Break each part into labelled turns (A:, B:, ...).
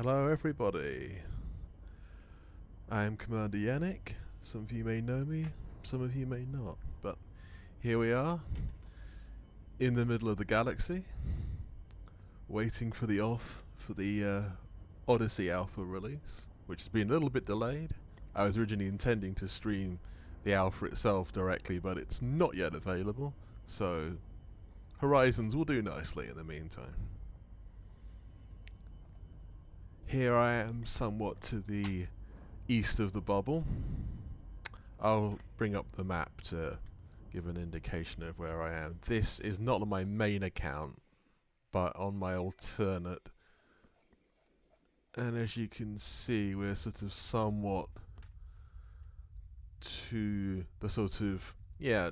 A: Hello everybody, I am Commander Yannick. Some of you may know me, some of you may not, but here we are, in the middle of the galaxy, waiting for the Odyssey Alpha release, which has been a little bit delayed. I was originally intending to stream the Alpha itself directly, but it's not yet available, so Horizons will do nicely in the meantime. Here I am somewhat to the east of the bubble. I'll bring up the map to give an indication of where I am. This is not on my main account, but on my alternate. And as you can see, we're sort of somewhat to the sort of,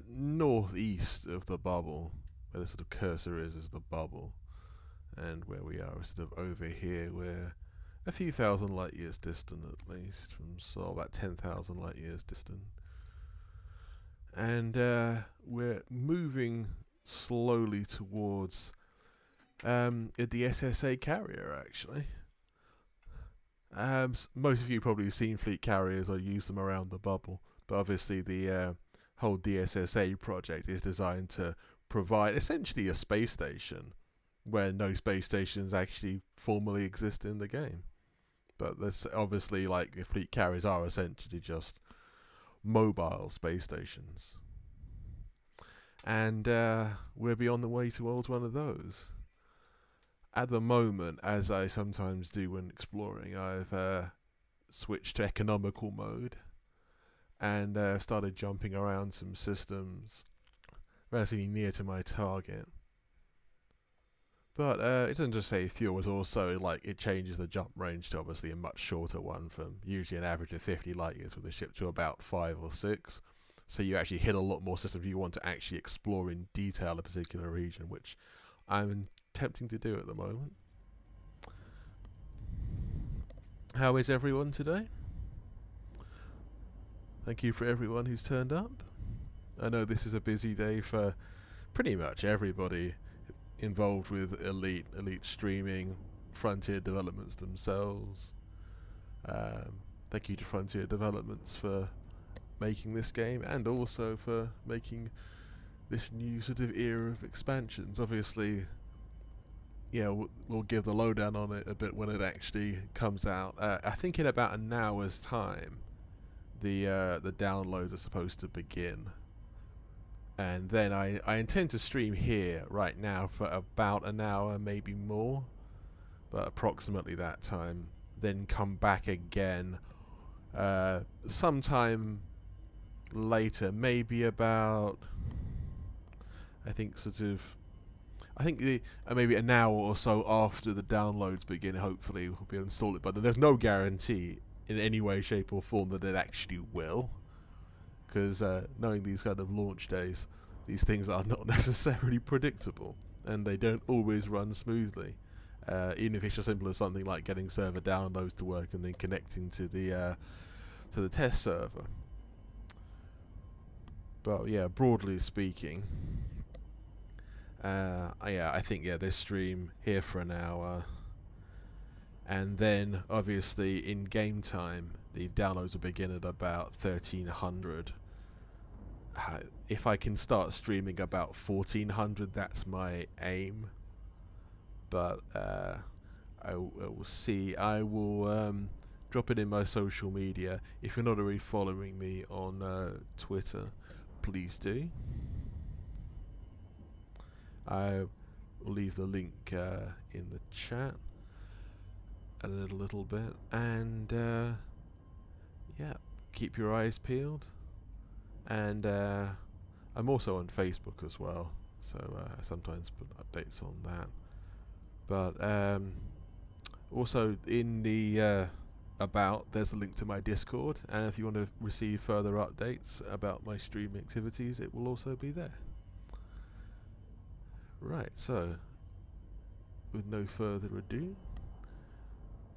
A: northeast of the bubble. Where the sort of cursor is the bubble. And where we are is sort of over here, we're a few thousand light years distant at least, from about 10,000 light years distant. And we're moving slowly towards a DSSA carrier, actually. Most of you probably have seen fleet carriers or use them around the bubble, but obviously the whole DSSA project is designed to provide essentially a space station where no space stations actually formally exist in the game. But there's obviously, like, fleet carriers are essentially just mobile space stations. And we'll be on the way towards one of those. At the moment, as I sometimes do when exploring, I've switched to economical mode and started jumping around some systems relatively near to my target. But it doesn't just say fuel, it's also like it changes the jump range to obviously a much shorter one, from usually an average of 50 light years with the ship to about 5 or 6. So you actually hit a lot more systems if you want to actually explore in detail a particular region, which I'm attempting to do at the moment. How is everyone today? Thank you for everyone who's turned up. I know this is a busy day for pretty much everybody involved with elite streaming, Frontier Developments themselves. Thank you to Frontier Developments for making this game, and also for making this new sort of era of expansions. Obviously, we'll give the lowdown on it a bit when it actually comes out. I think in about an hour's time, the downloads are supposed to begin. And then I intend to stream here right now for about an hour, maybe more, but approximately that time. Then come back again sometime later, maybe about, maybe an hour or so after the downloads begin. Hopefully we'll be able to install it, but there's no guarantee in any way, shape or form that it actually will. Because knowing these kind of launch days, these things are not necessarily predictable, and they don't always run smoothly. Even if it's just simple as something like getting server downloads to work and then connecting to the test server. But yeah, broadly speaking, I think this stream here for an hour, and then obviously in game time the downloads will begin at about 1300. If I can start streaming about 1400, that's my aim. But I will see. I will drop it in my social media. If you're not already following me on Twitter, please do. I will leave the link in the chat a little bit, and keep your eyes peeled. And I'm also on Facebook as well, so I sometimes put updates on that. But also in the about, there's a link to my Discord, and if you want to receive further updates about my stream activities, it will also be there. Right, so with no further ado,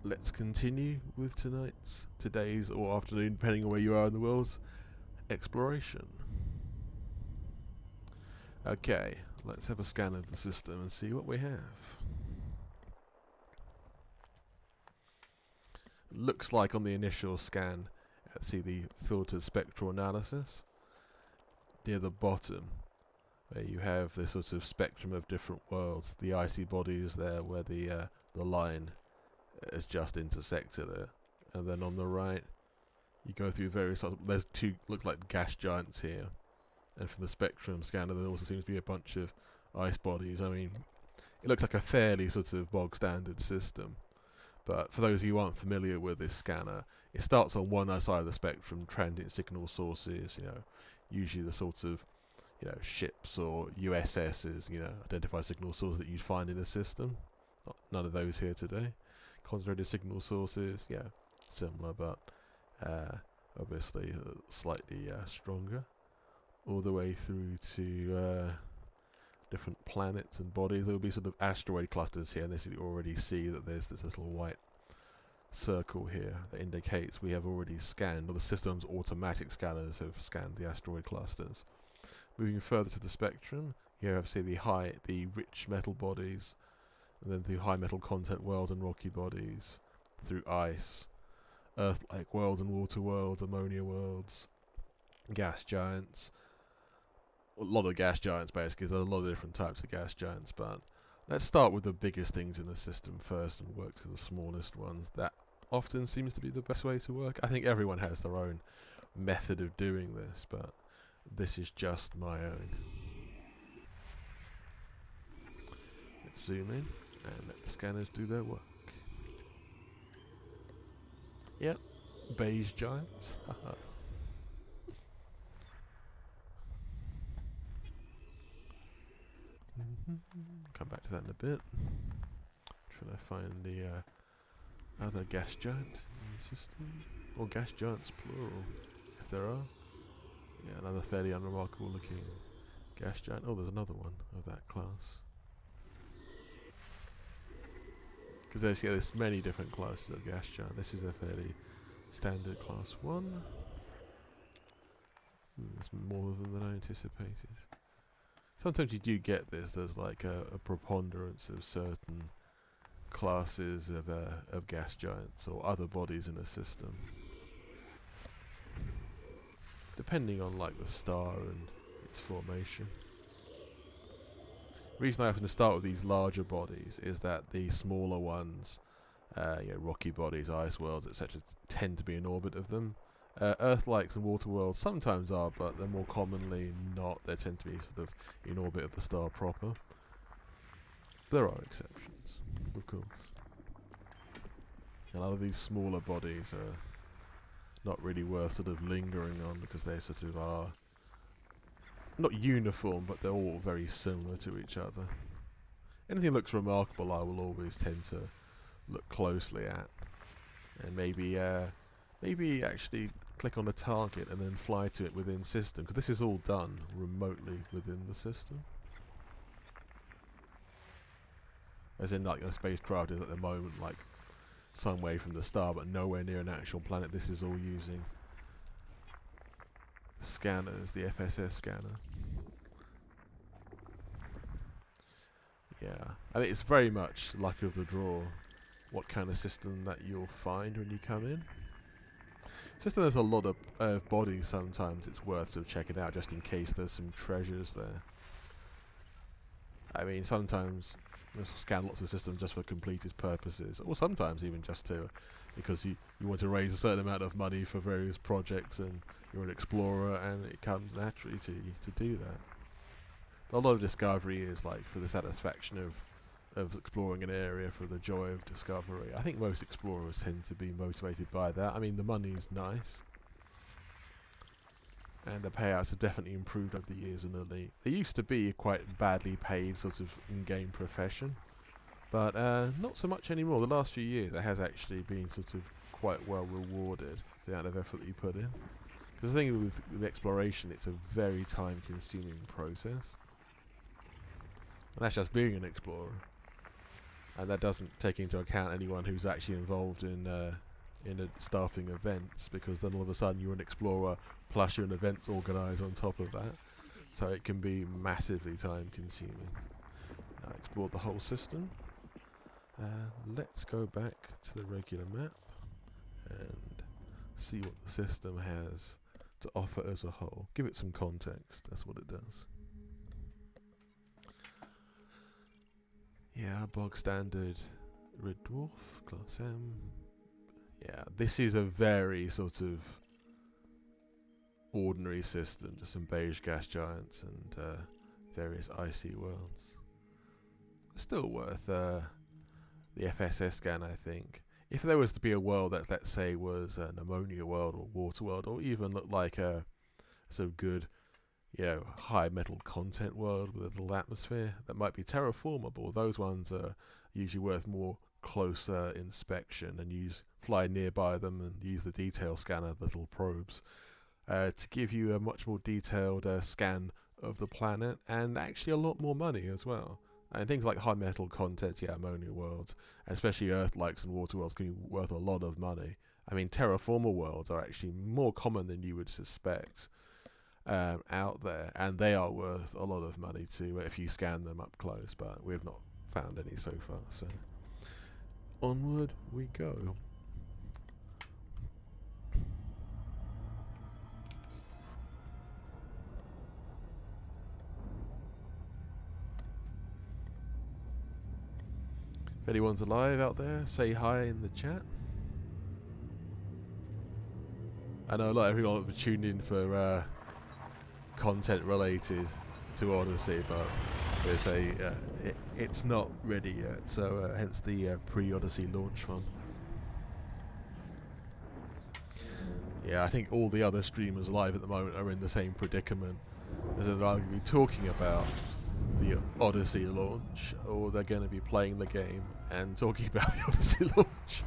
A: let's continue with today's or afternoon, depending on where you are in the world, exploration. Okay, let's have a scan of the system and see what we have. Looks like on the initial scan, see the filtered spectral analysis near the bottom, where you have this sort of spectrum of different worlds. The icy body is there, where the line has just intersected it, and then on the right, you go through various. There's two look like gas giants here, and from the spectrum scanner, there also seems to be a bunch of ice bodies. I mean, it looks like a fairly sort of bog standard system. But for those who aren't familiar with this scanner, it starts on one side of the spectrum, transient signal sources, usually the sort of, ships or USSs, identify signal sources that you'd find in a system. None of those here today. Concentrated signal sources, similar, but obviously slightly stronger. All the way through to different planets and bodies. There will be sort of asteroid clusters here, and this you already see that there's this little white circle here that indicates we have already scanned, or the system's automatic scanners have scanned the asteroid clusters. Moving further to the spectrum, you have the rich metal bodies, and then through high metal content worlds and rocky bodies, through ice, Earth-like worlds and water worlds, ammonia worlds, gas giants. A lot of gas giants, basically. There's a lot of different types of gas giants, but let's start with the biggest things in the system first and work to the smallest ones. That often seems to be the best way to work. I think everyone has their own method of doing this, but this is just my own. Let's zoom in and let the scanners do their work. Yep, beige giants. Come back to that in a bit. Trying to find the other gas giant in the system. Or gas giants plural, if there are. Yeah, another fairly unremarkable looking gas giant. Oh, there's another one of that class. Because there's many different classes of gas giant. This is a fairly standard class 1. There's more than I anticipated. Sometimes you do get this. There's like a preponderance of certain classes of gas giants or other bodies in the system, depending on like the star and its formation. The reason I often start with these larger bodies is that the smaller ones, rocky bodies, ice worlds, etc., tend to be in orbit of them. Earth-likes and water worlds sometimes are, but they're more commonly not. They tend to be sort of in orbit of the star proper. There are exceptions, of course. A lot of these smaller bodies are not really worth sort of lingering on because they sort of are not uniform, but they're all very similar to each other. Anything that looks remarkable I will always tend to look closely at, and maybe actually click on a target and then fly to it within system, because this is all done remotely within the system. As in, like, a spacecraft is at the moment like some way from the star but nowhere near an actual planet. This is all using scanners, the FSS scanner. Yeah, I mean, it's very much luck of the draw what kind of system that you'll find when you come in. Since there's a lot of bodies, sometimes it's worth sort of checking out just in case there's some treasures there. I mean, sometimes you'll scan lots of systems just for completist purposes, or sometimes even just because you want to raise a certain amount of money for various projects and you're an explorer and it comes naturally to you to do that. But a lot of discovery is like for the satisfaction of exploring an area, for the joy of discovery. I think most explorers tend to be motivated by that. I mean, the money's nice, and the payouts have definitely improved over the years in the league. They used to be a quite badly paid sort of in-game profession, but not so much anymore. The last few years it has actually been sort of quite well rewarded, the amount of effort that you put in. Because the thing with exploration, it's a very time-consuming process. And that's just being an explorer. And that doesn't take into account anyone who's actually involved in staffing events, because then all of a sudden you're an explorer plus you're an events organizer on top of that. So it can be massively time consuming. Now explored the whole system. Let's go back to the regular map and see what the system has to offer as a whole. Give it some context, that's what it does. Yeah, bog standard red dwarf, class M. Yeah, this is a very sort of ordinary system, just some beige gas giants and various icy worlds. Still worth the FSS scan, I think. If there was to be a world that, let's say, was an ammonia world or water world, or even looked like a sort of good, high metal content world with a little atmosphere, that might be terraformable. Those ones are usually worth more closer inspection, and fly nearby them and use the detail scanner, the little probes, to give you a much more detailed scan of the planet, and actually a lot more money as well. And things like high metal content, ammonia worlds, and especially Earth-likes and water worlds, can be worth a lot of money. I mean, terraformer worlds are actually more common than you would suspect out there, and they are worth a lot of money too if you scan them up close, but we've not found any so far, so onward we go. If anyone's alive out there, say hi in the chat. I know not everyone will be tuned in for content related to Odyssey, but it's not ready yet, so hence the pre-Odyssey launch fund. Yeah, I think all the other streamers live at the moment are in the same predicament, as they're either going to be talking about the Odyssey launch, or they're going to be playing the game and talking about the Odyssey launch,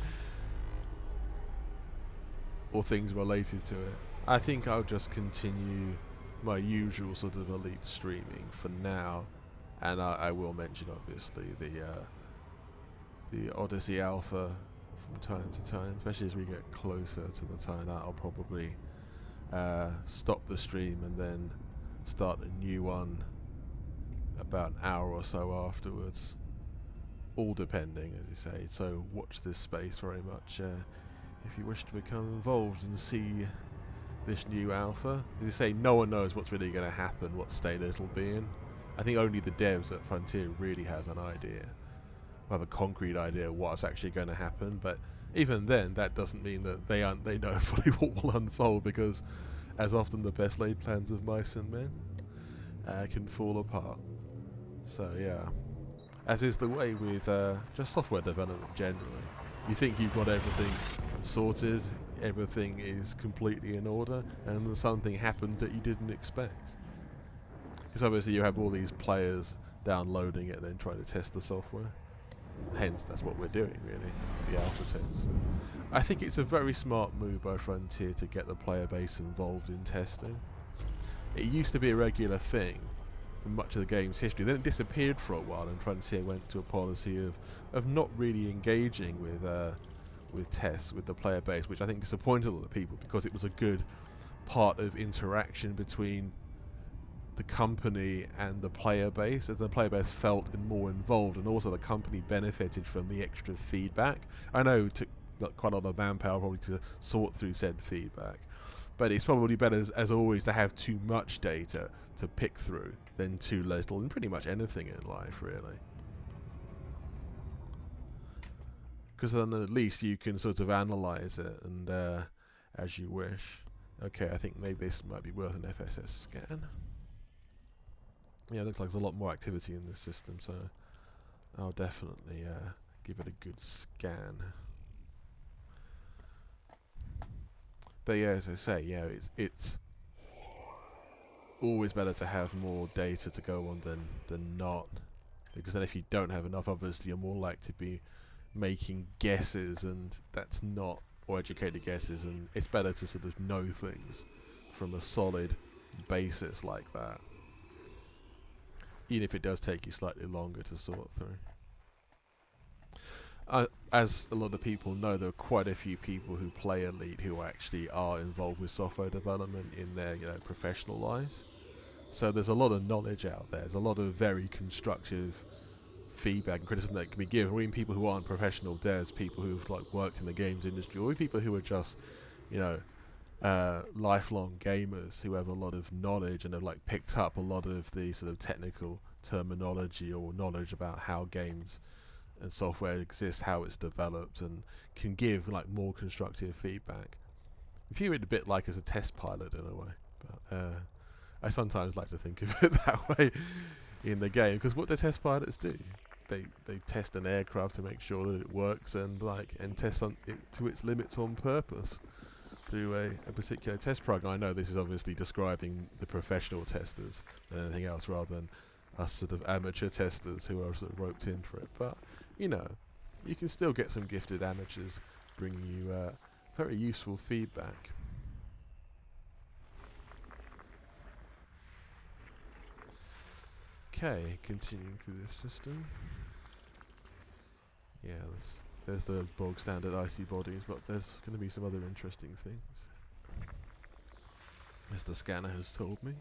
A: or things related to it. I think I'll just continue my usual sort of elite streaming for now, and I will mention obviously the Odyssey Alpha from time to time, especially as we get closer to the time that I'll probably stop the stream and then start a new one about an hour or so afterwards, all depending, as you say. So watch this space very much if you wish to become involved and see this new alpha. As you say, no one knows what's really going to happen, what state it'll be in. I think only the devs at Frontier really have an idea, have a concrete idea of what's actually going to happen, but even then that doesn't mean that they know fully what will unfold, because as often the best laid plans of mice and men can fall apart. So yeah, as is the way with just software development generally. You think you've got everything sorted, everything is completely in order, and then something happens that you didn't expect. Because obviously you have all these players downloading it and then trying to test the software. Hence, that's what we're doing really, the alpha tests. I think it's a very smart move by Frontier to get the player base involved in testing. It used to be a regular thing for much of the game's history. Then it disappeared for a while, and Frontier went to a policy of not really engaging with tests with the player base, which I think disappointed a lot of people, because it was a good part of interaction between the company and the player base, as the player base felt more involved, and also the company benefited from the extra feedback. I know it took quite a lot of manpower probably to sort through said feedback, but it's probably better, as always, to have too much data to pick through than too little in pretty much anything in life, really. Because then at least you can sort of analyze it and as you wish. Okay, I think maybe this might be worth an FSS scan. Yeah, it looks like there's a lot more activity in this system, so I'll definitely give it a good scan. But yeah, as I say, yeah, it's always better to have more data to go on than not, because then if you don't have enough, obviously you're more likely to be making guesses, and that's not, or educated guesses, and it's better to sort of know things from a solid basis like that, even if it does take you slightly longer to sort through. As a lot of people know, there are quite a few people who play Elite who actually are involved with software development in their professional lives. So there's a lot of knowledge out there. There's a lot of very constructive feedback and criticism that can be given, or even people who aren't professional devs, people who've like worked in the games industry, or people who are just, you know, lifelong gamers who have a lot of knowledge and have like picked up a lot of the sort of technical terminology or knowledge about how games and software exists, how it's developed, and can give like more constructive feedback. I view it a bit like as a test pilot in a way, but I sometimes like to think of it that way in the game, because what do test pilots do? They test an aircraft to make sure that it works and test it to its limits on purpose through a particular test program. I know this is obviously describing the professional testers than anything else, rather than us sort of amateur testers who are sort of roped in for it. But you know, you can still get some gifted amateurs bringing you very useful feedback. Okay, continuing through this system. Yeah, there's the bog standard icy bodies, but there's going to be some other interesting things, as the scanner has told me.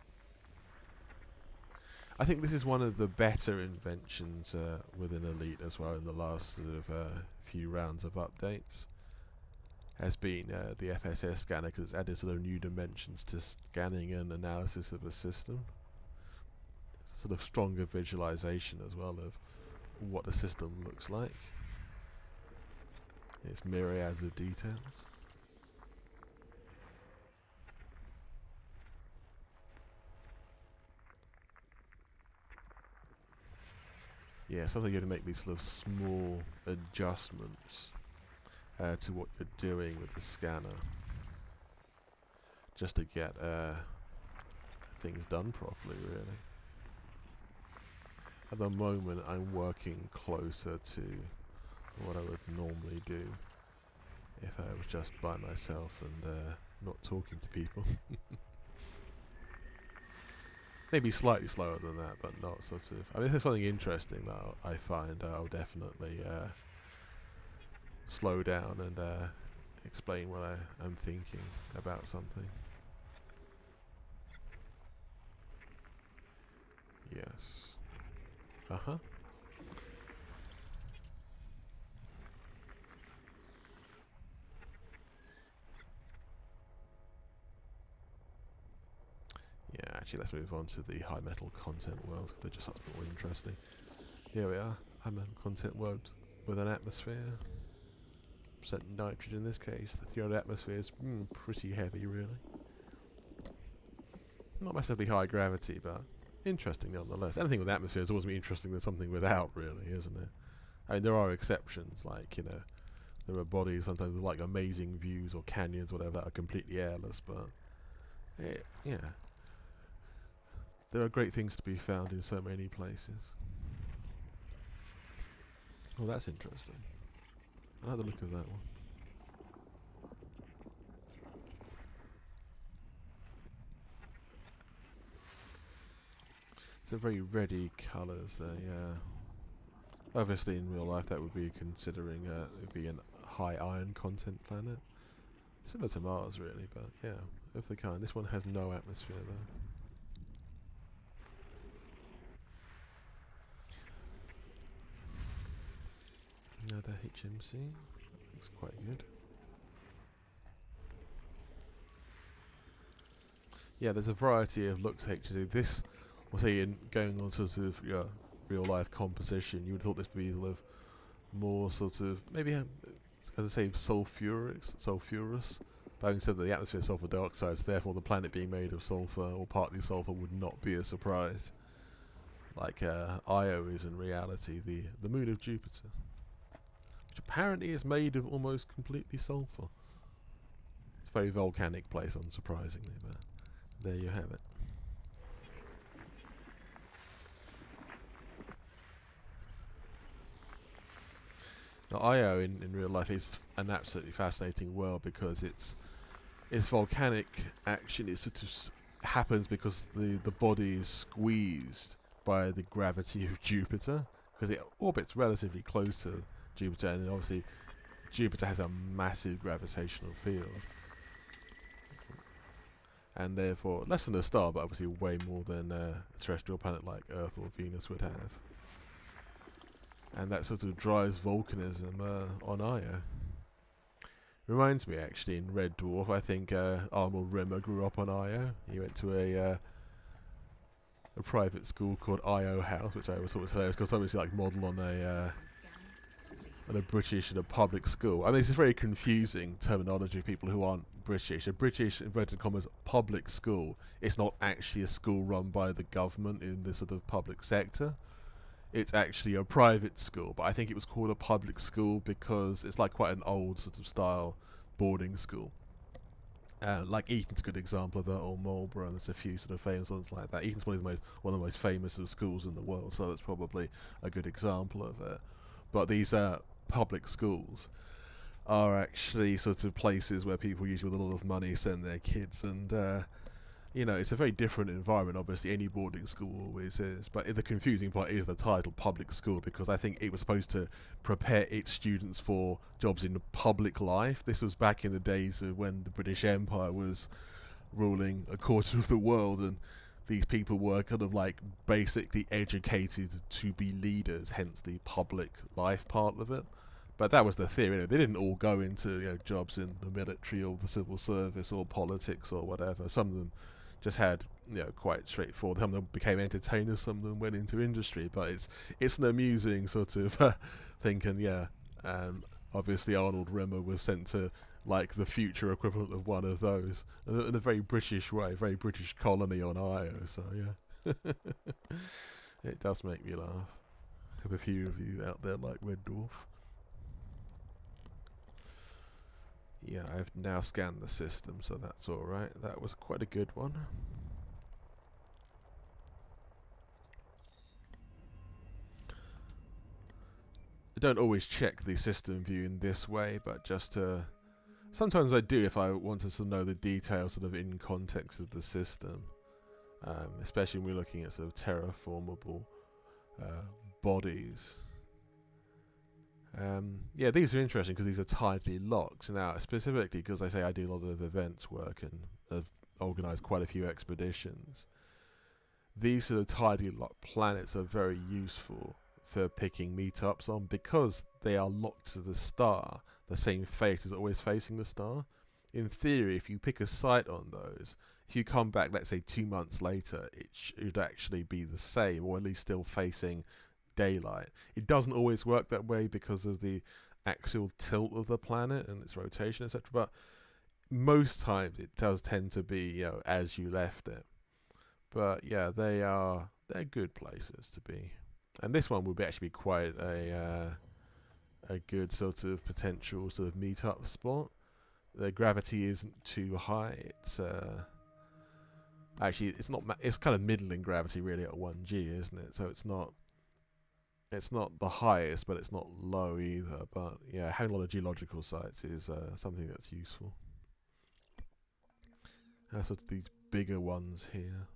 A: I think this is one of the better inventions within Elite as well in the last sort of few rounds of updates. Has been the FSS scanner, because it's added sort of new dimensions to scanning and analysis of a system. Sort of stronger visualization as well of what the system looks like. Its myriads of details. Yeah, something you have to make these sort of small adjustments to what you're doing with the scanner, just to get things done properly, really. At the moment, I'm working closer to what I would normally do if I was just by myself and not talking to people. Maybe slightly slower than that, but not sort of... I mean, if there's something interesting that I find, I'll definitely slow down and explain what I'm thinking about something. Yes. Uh-huh. Yeah, actually, let's move on to the high metal content world. They're just a bit more interesting. Here we are, high metal content world with an atmosphere. Percent nitrogen in this case. The 300 atmosphere is pretty heavy, really. Not massively high gravity, but interesting nonetheless. Anything with atmosphere is always more interesting than something without, really, isn't it? I mean, there are exceptions, like, you know, there are bodies sometimes with like amazing views or canyons or whatever that are completely airless, but yeah, there are great things to be found in so many places. Oh, that's interesting. I like the look of that one. So very reddy colours there, yeah. Obviously in real life that would be considering it would be a high iron content planet. Similar to Mars really, but yeah, of the kind. This one has no atmosphere though. Another HMC. Looks quite good. Yeah, there's a variety of looks HMC. This, we'll say, in going on to sort of real life composition, you would have thought this would be sort of more sort of maybe, as I say, sulfurous. But having said that, the atmosphere is sulfur dioxide, so therefore the planet being made of sulfur or partly sulfur would not be a surprise. Like Io is in reality the moon of Jupiter, which apparently is made of almost completely sulfur. It's a very volcanic place, unsurprisingly, but there you have it. Now, Io in real life is an absolutely fascinating world because its volcanic action is sort of happens because the body is squeezed by the gravity of Jupiter, because it orbits relatively close to Jupiter, and obviously Jupiter has a massive gravitational field, and therefore less than a star, but obviously way more than a terrestrial planet like Earth or Venus would have. and that sort of drives volcanism on Io. Reminds me, actually, in Red Dwarf, I think Arnold Rimmer grew up on Io. He went to a private school called Io House, which I always thought was hilarious because obviously like model on a British and a public school. I mean, this is very confusing terminology for people who aren't British. A British, inverted commas, public school is not actually a school run by the government in the sort of public sector. It's actually a private school, but I think it was called a public school because it's like quite an old sort of style boarding school. Like Eton's a good example of that, or Marlborough, and there's a few sort of famous ones like that. Eton's one of the most famous sort of schools in the world, so that's probably a good example of it. But these public schools are actually sort of places where people usually with a lot of money send their kids, and it's a very different environment. Obviously, any boarding school always is, but the confusing part is the title public school, because I think it was supposed to prepare its students for jobs in the public life. This was back in the days of when the British Empire was ruling a quarter of the world, and these people were kind of like basically educated to be leaders, hence the public life part of it. But that was the theory. They didn't all go into jobs in the military or the civil service or politics or whatever. Some of them just had quite straightforward. Some of them became entertainers. Some of them went into industry. But it's an amusing sort of thinking. Obviously Arnold Rimmer was sent to like the future equivalent of one of those in a very British way, very British colony on Io. So yeah, it does make me laugh. Have a few of you out there like Red Dwarf. Yeah, I've now scanned the system, so that's alright. That was quite a good one. I don't always check the system view in this way, but just to... Sometimes I do if I wanted to know the details sort of in context of the system. Especially when we're looking at sort of terraformable bodies. These are interesting because these are tightly locked. Now, specifically because I say I do a lot of events work and have organised quite a few expeditions, these sort of tightly locked planets are very useful for picking meetups on because they are locked to the star. The same fate is always facing the star. In theory, if you pick a site on those, if you come back, let's say 2 months later, it should actually be the same, or at least still facing daylight. It doesn't always work that way because of the axial tilt of the planet and its rotation, etc. But most times it does tend to be, as you left it. But yeah, they're good places to be. And this one would actually be quite a good sort of potential sort of meet-up spot. The gravity isn't too high. It's actually it's not. It's kind of middling gravity really at 1G, isn't it? So it's not the highest, but it's not low either. But yeah, having a lot of geological sites is something that's useful. So it's these bigger ones here.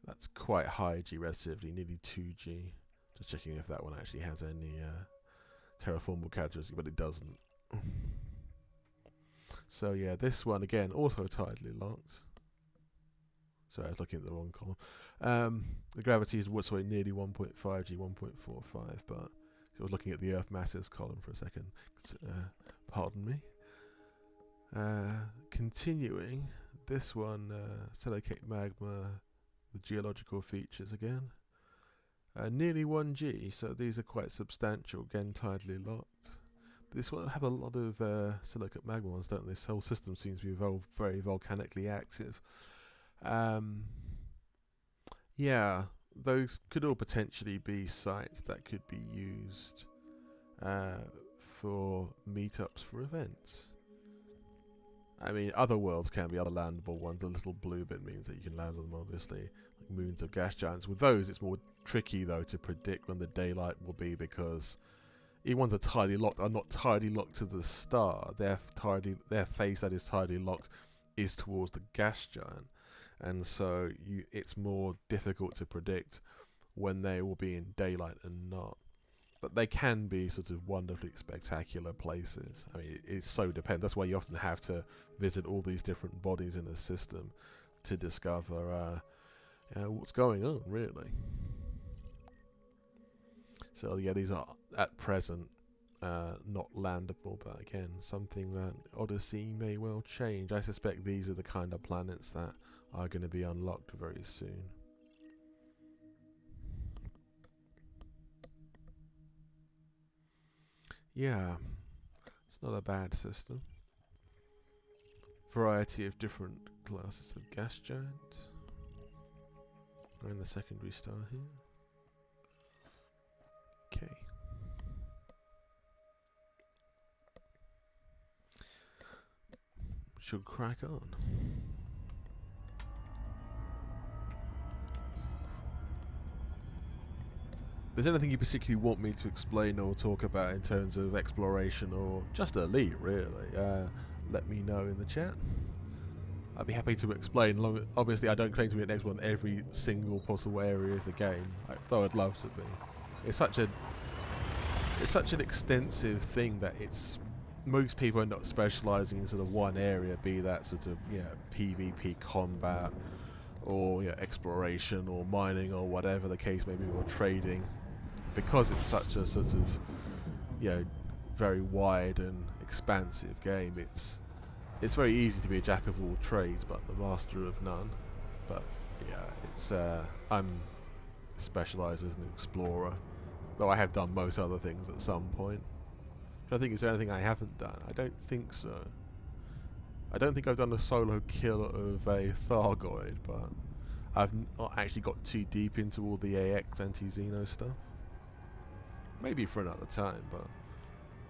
A: That's quite high G relatively, nearly 2G. Just checking if that one actually has any terraformable characteristics, but it doesn't. So yeah, this one again also tidally locked. Sorry, I was looking at the wrong column. The gravity is nearly 1.5G, 1.45, but I was looking at the Earth masses column for a second. Pardon me. Continuing, this one, silicate magma, the geological features again. Nearly 1G, so these are quite substantial, again tidally locked. This one have a lot of silicate magma ones, don't they? This whole system seems to be very volcanically active. Those could all potentially be sites that could be used for meetups for events. I mean, other worlds can be other landable ones. The little blue bit means that you can land on them, obviously, like moons of gas giants. With those, it's more tricky, though, to predict when the daylight will be, because even ones that are tidally locked are not tidally locked to the star. Their face that is tidally locked is towards the gas giant. And so it's more difficult to predict when they will be in daylight and not. But they can be sort of wonderfully spectacular places. I mean, it so depends. That's why you often have to visit all these different bodies in the system to discover what's going on, really. So yeah, these are at present not landable, but again, something that Odyssey may well change. I suspect these are the kind of planets that are going to be unlocked very soon. Yeah, it's not a bad system. Variety of different classes of gas giant. We're in the secondary star here. Okay. Should crack on. If there's anything you particularly want me to explain or talk about in terms of exploration or just Elite, really, let me know in the chat. I'd be happy to explain. Obviously, I don't claim to be an expert on every single possible area of the game, though I'd love to be. It's such an extensive thing that most people are not specialising in sort of one area, be that sort of PvP combat or exploration or mining or whatever the case may be, or trading, because it's such a sort of very wide and expansive game. It's very easy to be a jack of all trades but the master of none. But I'm specialised as an explorer, though I have done most other things at some point. I think, is there anything I haven't done? I don't think so. I don't think I've done a solo kill of a Thargoid, but I've not actually got too deep into all the AX anti-Xeno stuff. Maybe for another time, but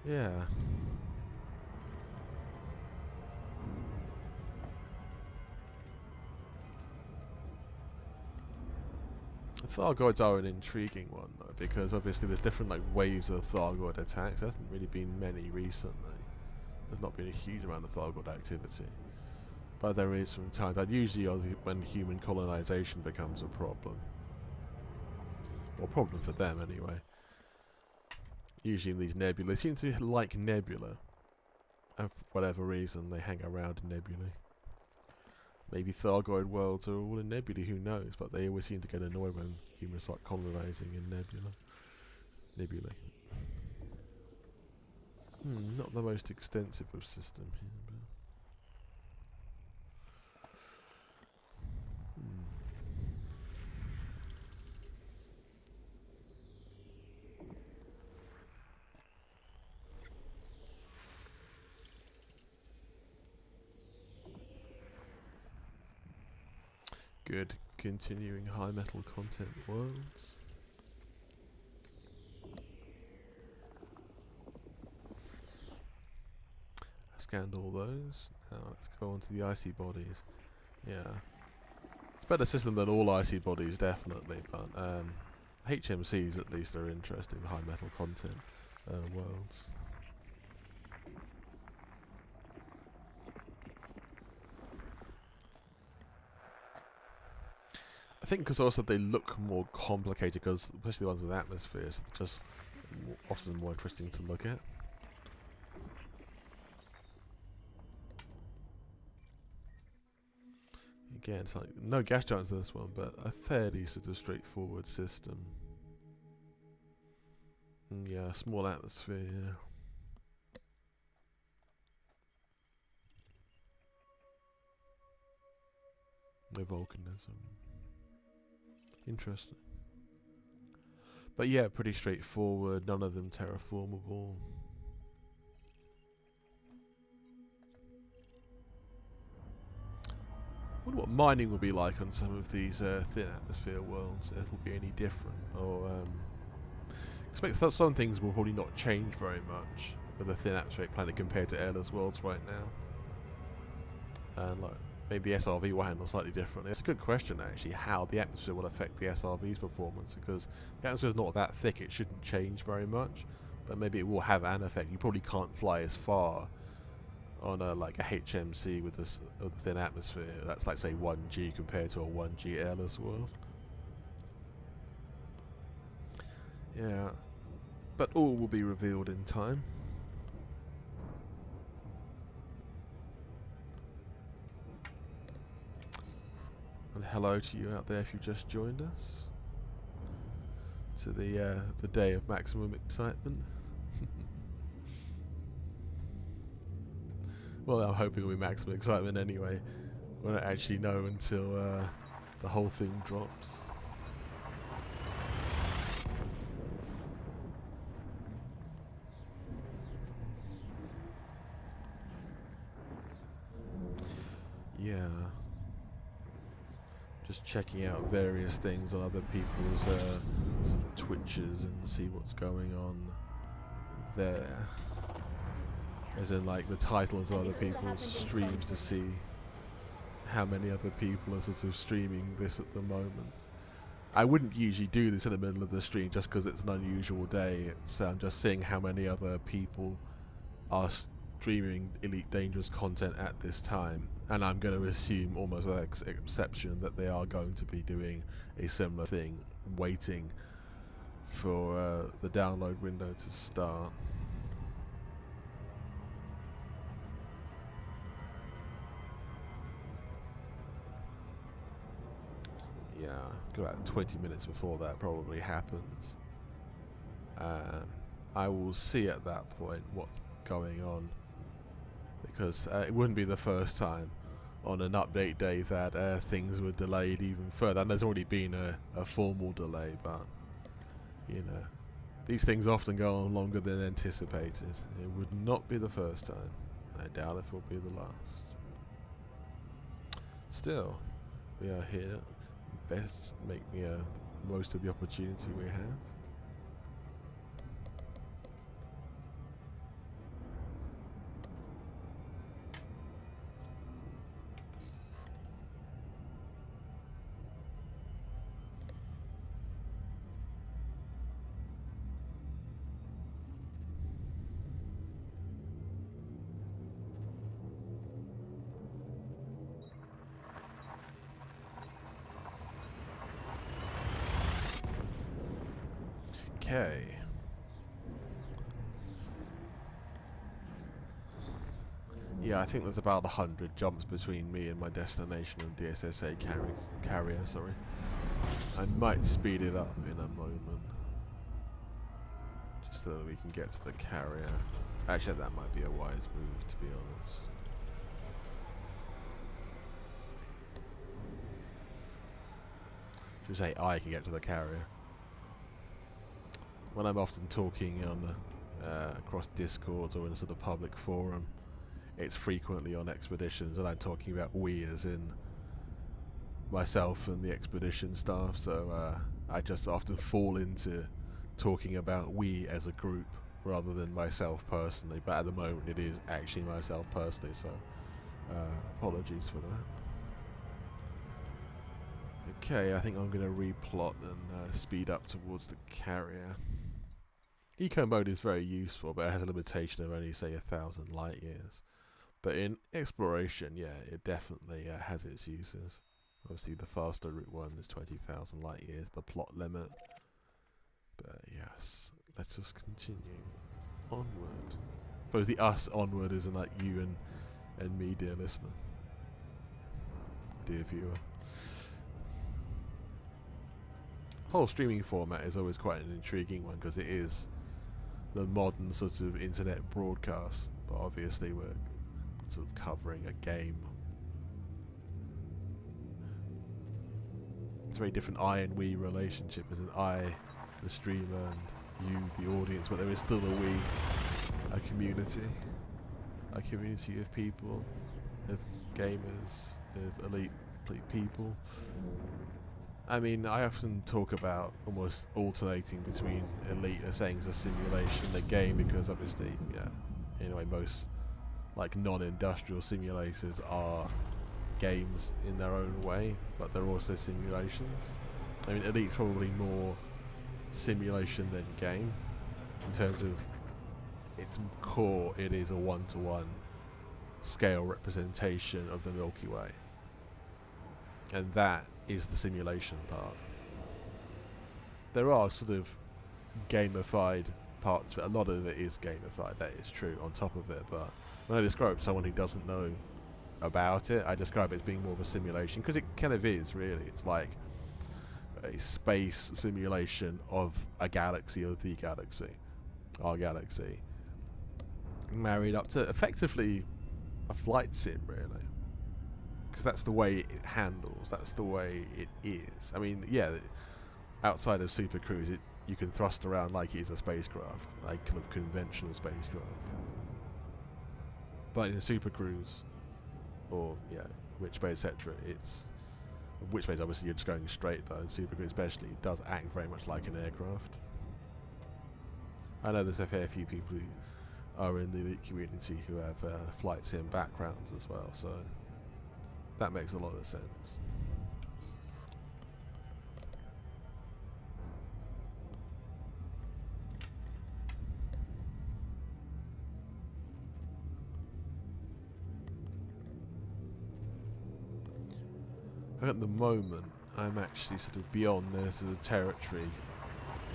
A: yeah. The Thargoids are an intriguing one though, because obviously there's different waves of Thargoid attacks. There hasn't really been many recently. There's not been a huge amount of Thargoid activity, but there is from time to time. Usually when human colonization becomes a problem, or problem for them anyway. Usually in these nebulae, they seem to like nebula, and for whatever reason they hang around in nebulae. Maybe Thargoid worlds are all in nebulae, who knows, but they always seem to get annoyed when humans start colonizing in nebulae. Not the most extensive of system here, but good. Continuing high metal content worlds. I scanned all those. Now let's go on to the icy bodies. Yeah. It's a better system than all icy bodies, definitely, but HMCs at least are interesting, high metal content worlds. I think because also they look more complicated, because especially the ones with atmospheres, they're just often more interesting to look at. Again, it's like no gas giants in this one, but a fairly sort of straightforward system. Yeah, small atmosphere, yeah. With volcanism. Interesting. But yeah, pretty straightforward, none of them terraformable. I wonder what mining will be like on some of these thin atmosphere worlds, if it will be any different. Or expect some things will probably not change very much with a thin atmospheric planet compared to airless worlds right now. And maybe the SRV will handle slightly differently. It's a good question actually, how the atmosphere will affect the SRV's performance, because the atmosphere is not that thick, it shouldn't change very much, but maybe it will have an effect. You probably can't fly as far on a HMC with a thin atmosphere. That's like say 1G compared to a 1G airless world. Yeah, but all will be revealed in time. And hello to you out there if you just joined us. to the day of maximum excitement. Well, I'm hoping it'll be maximum excitement anyway. We won't actually know until the whole thing drops. Yeah. Just checking out various things on other people's sort of Twitches and see what's going on there. As in, like, the titles of other people's streams to see how many other people are sort of streaming this at the moment. I wouldn't usually do this in the middle of the stream just because it's an unusual day. It's just seeing how many other people are streaming Elite Dangerous content at this time, and I'm going to assume, almost without exception, that they are going to be doing a similar thing, waiting for the download window to start. Yeah, about 20 minutes before that probably happens. I will see at that point what's going on, because it wouldn't be the first time on an update day that things were delayed even further. And there's already been a formal delay, but you know, these things often go on longer than anticipated. It would not be the first time. I doubt if it will be the last. Still, we are here. Best make the most of the opportunity we have. Okay. Yeah, I think there's about 100 jumps between me and my destination and DSSA carrier, sorry. I might speed it up in a moment, just so that we can get to the carrier. Actually, that might be a wise move, to be honest. Just say I can get to the carrier. When I'm often talking on across Discords or in a sort of public forum, it's frequently on expeditions, and I'm talking about we as in myself and the expedition staff, so I just often fall into talking about we as a group rather than myself personally, but at the moment it is actually myself personally, so apologies for that. Okay, I think I'm going to replot and speed up towards the carrier. Eco mode is very useful, but it has a limitation of only, say, 1,000 light years. But in exploration, yeah, it definitely has its uses. Obviously, the faster route one is 20,000 light years, the plot limit. But yes, let's just continue onward. I suppose the us onward isn't like you and me, dear listener, dear viewer. Whole streaming format is always quite an intriguing one because it is the modern sort of internet broadcast, but obviously we're sort of covering a game. It's a very different I and we relationship, as an I, the streamer, and you, the audience, but there is still a we, a community of people, of gamers, of elite people. I mean, I often talk about almost alternating between Elite and saying it's a simulation, a game, because obviously, yeah, in a way, most like non-industrial simulators are games in their own way, but they're also simulations. I mean, Elite's probably more simulation than game in terms of its core. It is a one-to-one scale representation of the Milky Way, and that is the simulation part. There are sort of gamified parts, but a lot of it is gamified, that is true, on top of it. But when I describe someone who doesn't know about it, I describe it as being more of a simulation, because it kind of is, really. It's like a space simulation of a galaxy, or the galaxy, our galaxy, married up to effectively a flight sim, really, because that's the way it handles, that's the way it is. I mean, yeah, outside of Super Cruise, you can thrust around like it is a spacecraft, like kind of conventional spacecraft. But in Super Cruise, or Witchbase, etc., Witchbase obviously you're just going straight, but in Super Cruise especially, it does act very much like an aircraft. I know there's a fair few people who are in the elite community who have flight sim backgrounds as well, so that makes a lot of sense. At the moment, I'm actually sort of beyond the sort of territory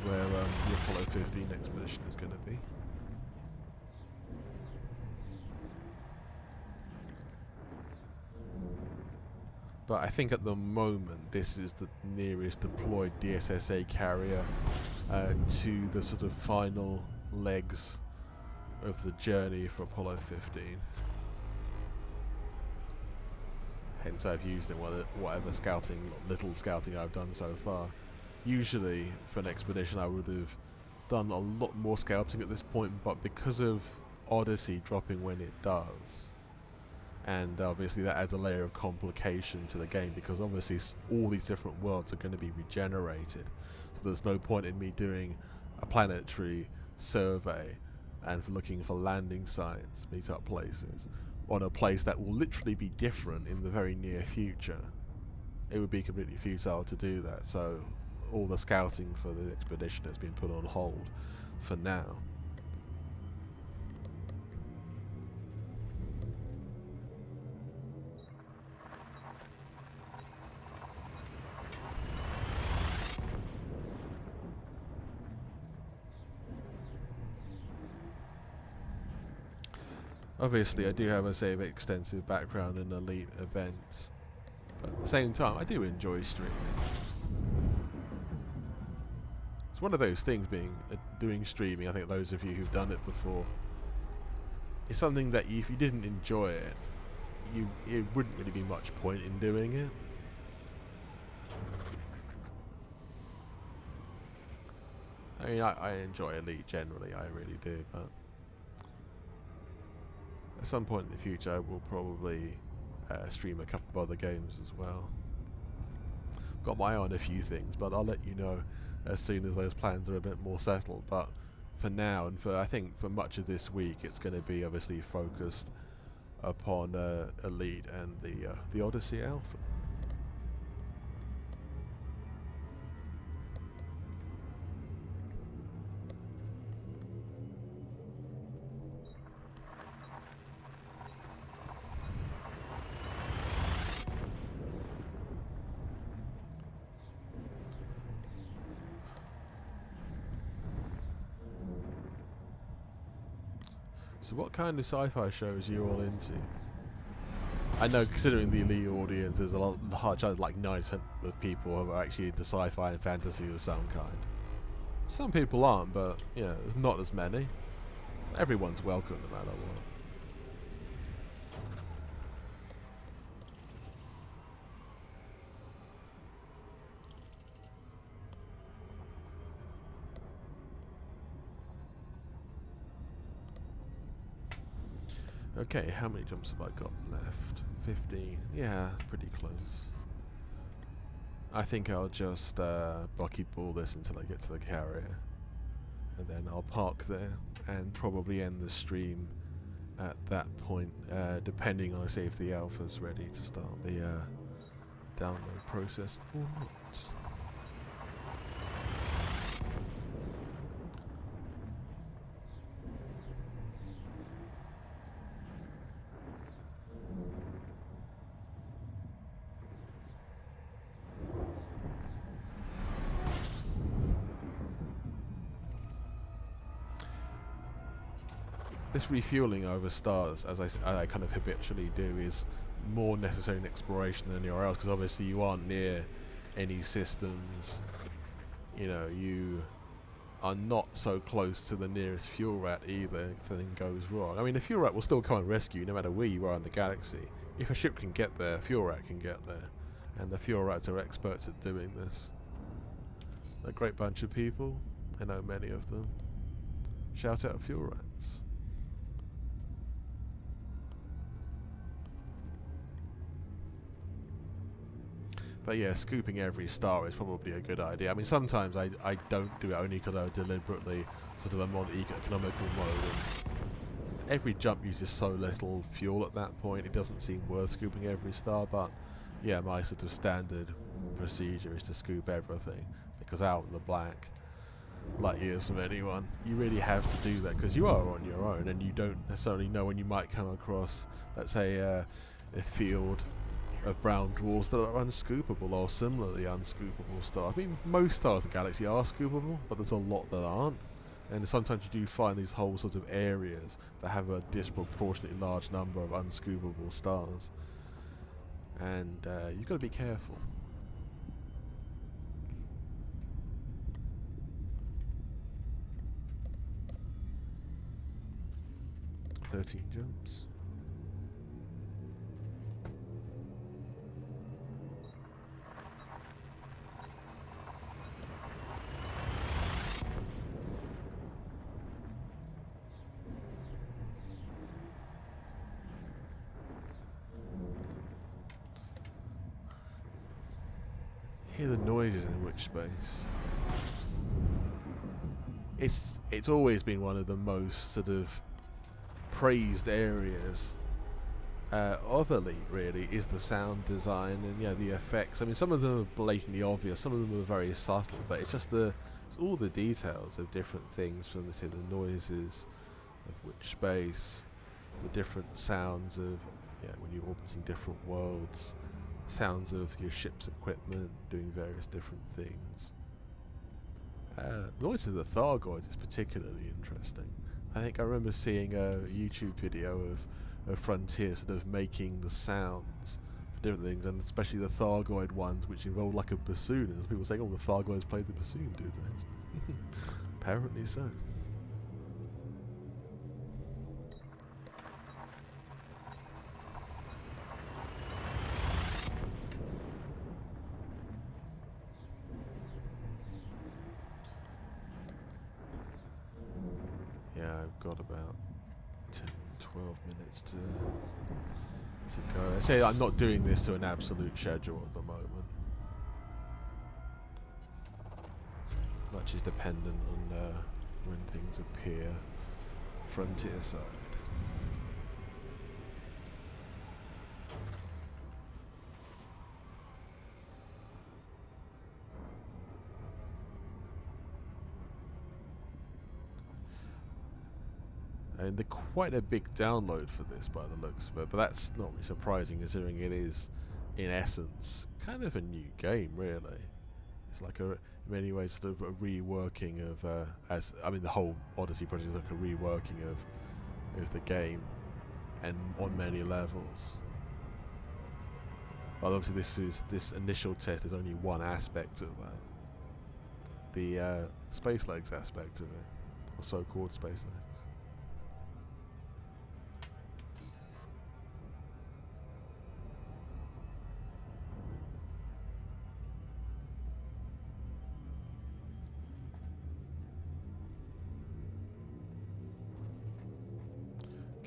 A: where the Apollo 15 expedition is going to be. But I think at the moment this is the nearest deployed DSSA carrier to the sort of final legs of the journey for Apollo 15. Hence I've used it whatever little scouting I've done so far. Usually for an expedition I would have done a lot more scouting at this point, but because of Odyssey dropping when it does, and obviously that adds a layer of complication to the game, because obviously all these different worlds are going to be regenerated, so there's no point in me doing a planetary survey and looking for landing sites, meet-up places, on a place that will literally be different in the very near future. It would be completely futile to do that, so all the scouting for the expedition has been put on hold for now. Obviously I do have a say of extensive background in elite events, but at the same time I do enjoy streaming. It's one of those things, doing streaming, I think those of you who've done it before, it's something that if you didn't enjoy it, it wouldn't really be much point in doing it. I mean, I enjoy Elite generally, I really do, but at some point in the future I will probably stream a couple of other games as well. Got my eye on a few things, but I'll let you know as soon as those plans are a bit more settled. But for now, and I think for much of this week, it's going to be obviously focused upon Elite and the Odyssey Alpha. So what kind of sci-fi shows are you all into? I know, considering the elite audience, there's a hard chance like 90% of people who are actually into sci-fi and fantasy of some kind. Some people aren't, but there's not as many. Everyone's welcome no matter what. Okay, how many jumps have I got left? 15. Yeah, pretty close. I think I'll just buckyball this until I get to the carrier, and then I'll park there and probably end the stream at that point, depending on, say, if the alpha's ready to start the download process or not. This refueling over stars, as I kind of habitually do, is more necessary in exploration than anywhere else, because obviously you aren't near any systems, you know, you are not so close to the nearest fuel rat either if anything goes wrong. I mean, the fuel rat will still come and rescue you no matter where you are in the galaxy. If a ship can get there, a fuel rat can get there. And the fuel rats are experts at doing this. They're a great bunch of people. I know many of them. Shout out fuel rats. But yeah, scooping every star is probably a good idea. I mean, sometimes I don't do it only because I deliberately sort of am on economical mode. And every jump uses so little fuel at that point, it doesn't seem worth scooping every star. But yeah, my sort of standard procedure is to scoop everything, because out in the black, light years from anyone, you really have to do that because you are on your own and you don't necessarily know when you might come across, let's say, a field of brown dwarfs that are unscoopable or similarly unscoopable stars. I mean, most stars in the galaxy are scoopable, but there's a lot that aren't. And sometimes you do find these whole sort of areas that have a disproportionately large number of unscoopable stars. And you've got to be careful. "13 jumps. Hear the noises in which space. It's always been one of the most sort of praised areas of Elite, really, is the sound design and the effects. I mean, some of them are blatantly obvious, some of them are very subtle, but it's just it's all the details of different things, from the noises of which space, the different sounds of when you're orbiting different worlds, sounds of your ship's equipment doing various different things. Noise of the Thargoids is particularly interesting. I think I remember seeing a YouTube video of Frontier sort of making the sounds for different things, and especially the Thargoid ones, which involve like a bassoon. And people saying, "Oh, the Thargoids played the bassoon, do they?" Apparently so. Yeah, I've got about 10, 12 minutes to go. I say I'm not doing this to an absolute schedule at the moment. Much is dependent on when things appear Frontier side. And they're quite a big download for this by the looks of it, but that's not really surprising considering it is, in essence, kind of a new game, really. It's like in many ways sort of a reworking of, the whole Odyssey project is like a reworking of the game, and on many levels. But obviously this initial test is only one aspect of that. The space legs aspect of it, or so-called space legs.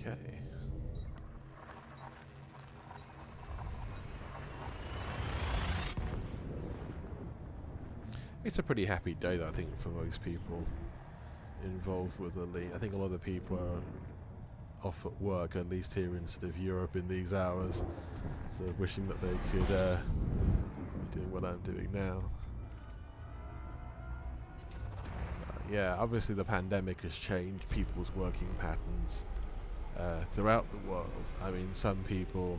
A: Okay. It's a pretty happy day, though, I think, for most people involved with Elite. I think a lot of people are off at work, at least here in sort of Europe in these hours, sort of wishing that they could be doing what I'm doing now. Yeah, obviously the pandemic has changed people's working patterns throughout the world. I mean, some people,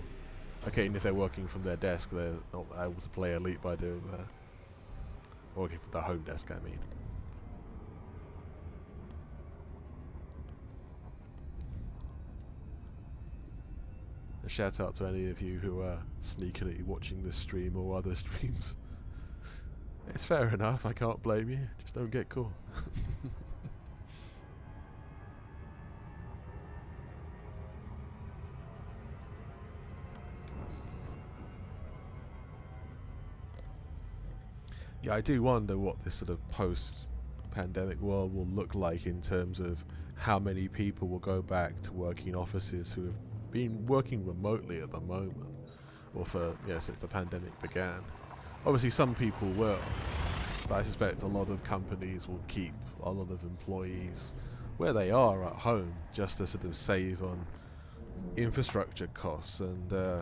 A: okay, and if they're working from their desk, they're not able to play Elite by doing that. Working from the home desk, I mean. A shout out to any of you who are sneakily watching this stream or other streams It's fair enough, I can't blame you, just don't get caught. Yeah, I do wonder what this sort of post-pandemic world will look like in terms of how many people will go back to working in offices who have been working remotely at the moment, or for, since the pandemic began. Obviously some people will, but I suspect a lot of companies will keep a lot of employees where they are at home, just to sort of save on infrastructure costs, and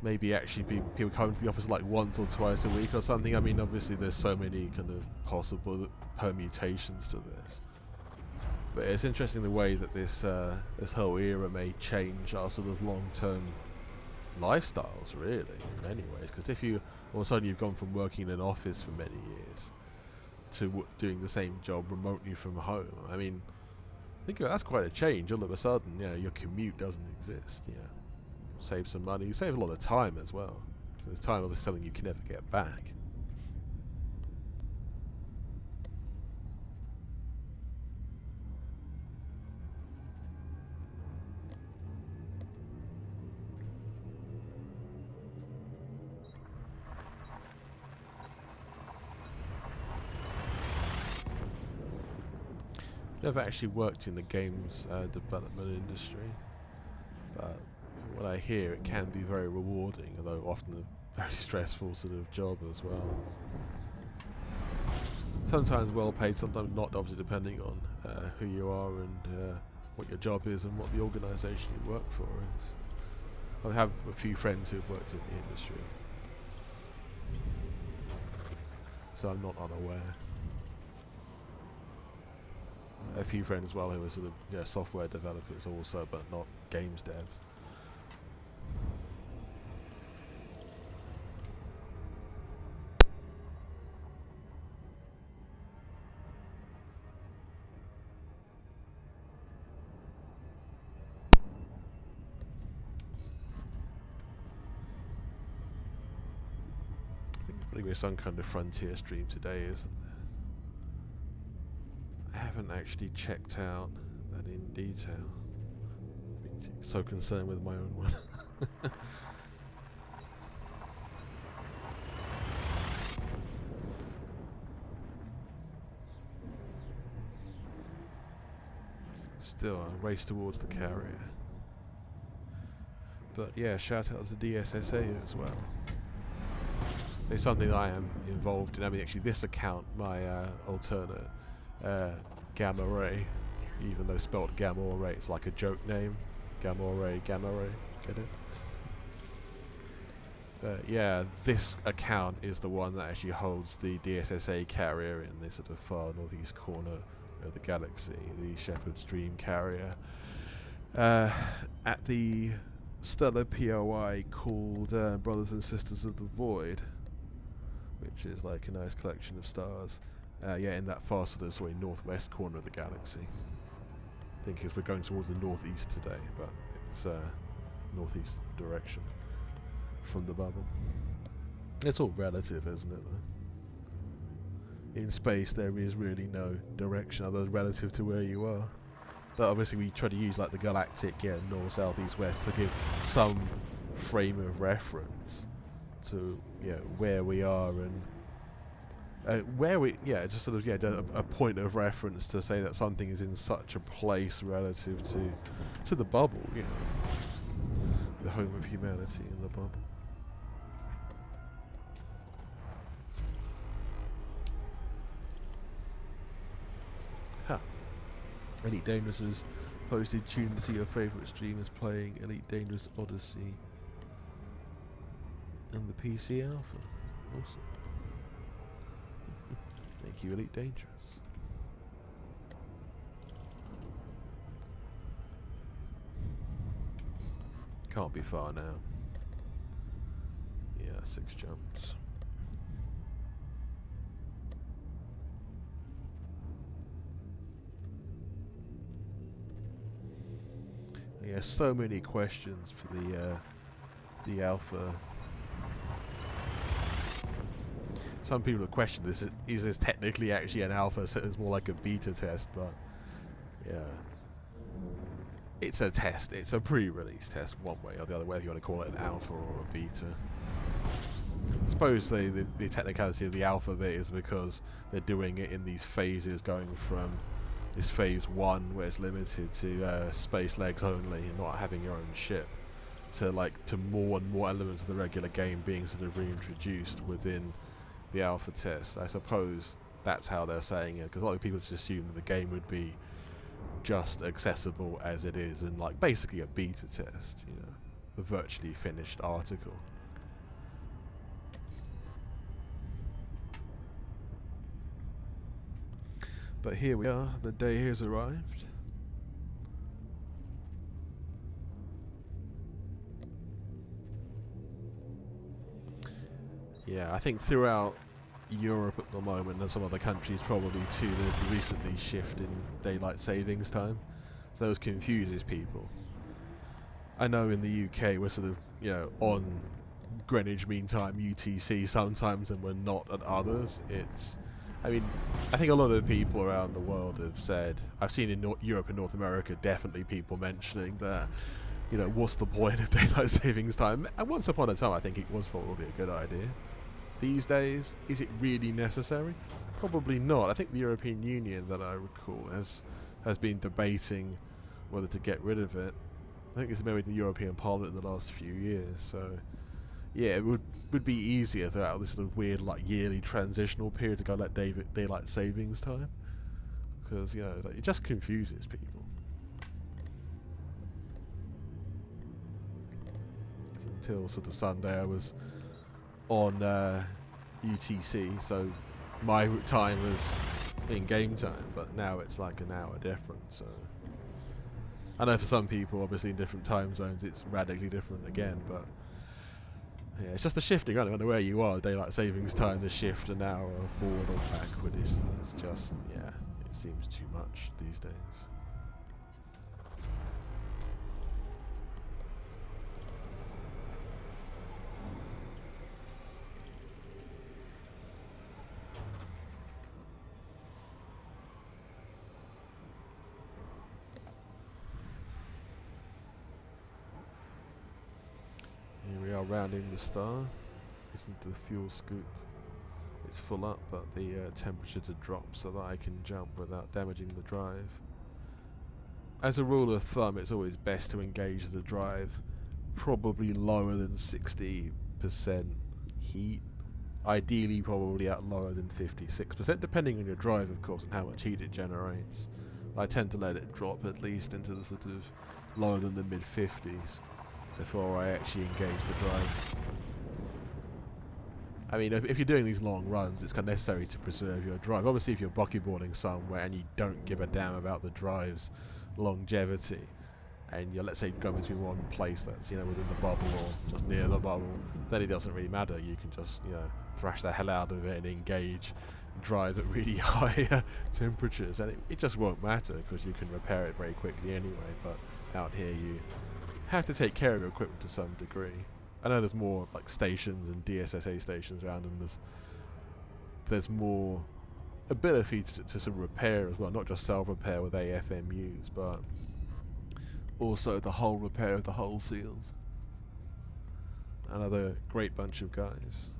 A: maybe actually people come to the office like once or twice a week or something. I mean, obviously there's so many kind of possible permutations to this, but it's interesting the way that this whole era may change our sort of long-term lifestyles, really, in many ways. Because if you all of a sudden you've gone from working in an office for many years to doing the same job remotely from home, I mean, think about it, that's quite a change. All of a sudden, your commute doesn't exist. Save some money, you save a lot of time as well. So this time obviously something you can never get back. Never actually worked in the games development industry, but from what I hear, it can be very rewarding, although often a very stressful sort of job as well. Sometimes well paid, sometimes not, obviously depending on who you are and what your job is and what the organisation you work for is. I have a few friends who've worked in the industry, so I'm not unaware. A few friends as well who are sort of software developers also, but not games devs. I think there's be some kind of Frontier stream today, isn't there? I haven't actually checked out that in detail. I've been so concerned with my own one. Still, a race towards the carrier. But yeah, shout out to DSSA as well. It's something I am involved in. I mean, actually, this account, my alternate Gamma Ray, even though spelled Gamma Ray, it's like a joke name. Gamma Ray, get it? Yeah, this account is the one that actually holds the DSSA carrier in the sort of far northeast corner of the galaxy, the Shepherd's Dream carrier, at the stellar POI called Brothers and Sisters of the Void, which is like a nice collection of stars. In that far sort of northwest corner of the galaxy. I think as we're going towards the northeast today, but it's northeast direction from the bubble. It's all relative, isn't it, though? In space there is really no direction other than relative to where you are. But obviously we try to use like the galactic north, south, east, west to give some frame of reference to where we are and just sort of a point of reference to say that something is in such a place relative to the bubble, the home of humanity in the bubble. Elite Dangerous has posted, tune to see your favourite streamers playing Elite Dangerous Odyssey and the PC Alpha. Awesome. Thank you, Elite Dangerous. Can't be far now. Yeah, 6 jumps. Yeah, so many questions for the alpha. some people have questioned this. Is this technically actually an alpha? So it's more like a beta test, but yeah. It's a test. It's a pre-release test, one way or the other, whether you want to call it an alpha or a beta. I suppose the technicality of the alpha bit is because they're doing it in these phases, going from this phase 1 where it's limited to space legs only and not having your own ship, to more and more elements of the regular game being sort of reintroduced within the alpha test. I suppose that's how they're saying it, because a lot of people just assume that the game would be just accessible as it is, and like basically a beta test, you know, the virtually finished article. But here we are, the day has arrived. Yeah, I think throughout Europe at the moment, and some other countries probably too, there's the recently shift in daylight savings time, so it confuses people. I know in the UK we're sort of, you know, on Greenwich Mean Time UTC sometimes, and we're not at others. I mean, I think a lot of people around the world have said, I've seen in Europe and North America definitely people mentioning that, you know, what's the point of daylight savings time? And once upon a time I think it was probably a good idea. These days, is it really necessary? Probably not. I think the European Union, that I recall, has been debating whether to get rid of it. I think it's maybe the European Parliament in the last few years. So, yeah, it would be easier throughout this sort of weird, like, yearly transitional period to go like daylight savings time, because, you know, it just confuses people. Until sort of Sunday, I was on UTC, so my time was in game time, but now it's like an hour different. So I know for some people, obviously in different time zones, it's radically different again, but yeah, it's just the shifting. I don't know where you are. Daylight savings time, the shift an hour forward or backward is just, yeah, it seems too much these days. Here we are rounding the star, getting to the fuel scoop. It's full up, but the temperature to drop so that I can jump without damaging the drive. As a rule of thumb, it's always best to engage the drive probably lower than 60% heat. Ideally probably at lower than 56%, depending on your drive of course and how much heat it generates. I tend to let it drop at least into the sort of lower than the mid-50s before I actually engage the drive. I mean, if you're doing these long runs, it's kind of necessary to preserve your drive. Obviously, if you're buckyboarding somewhere and you don't give a damn about the drive's longevity, and you're, let's say, going between one place that's, you know, within the bubble or just near the bubble, then it doesn't really matter. You can just, you know, thrash the hell out of it and engage drive at really high temperatures, and it just won't matter because you can repair it very quickly anyway. But out here, you have to take care of your equipment to some degree. I know there's more like stations and DSSA stations around, and there's more ability to sort of repair as well, not just self-repair with AFMUs, but also the whole repair of the hull seals. Another great bunch of guys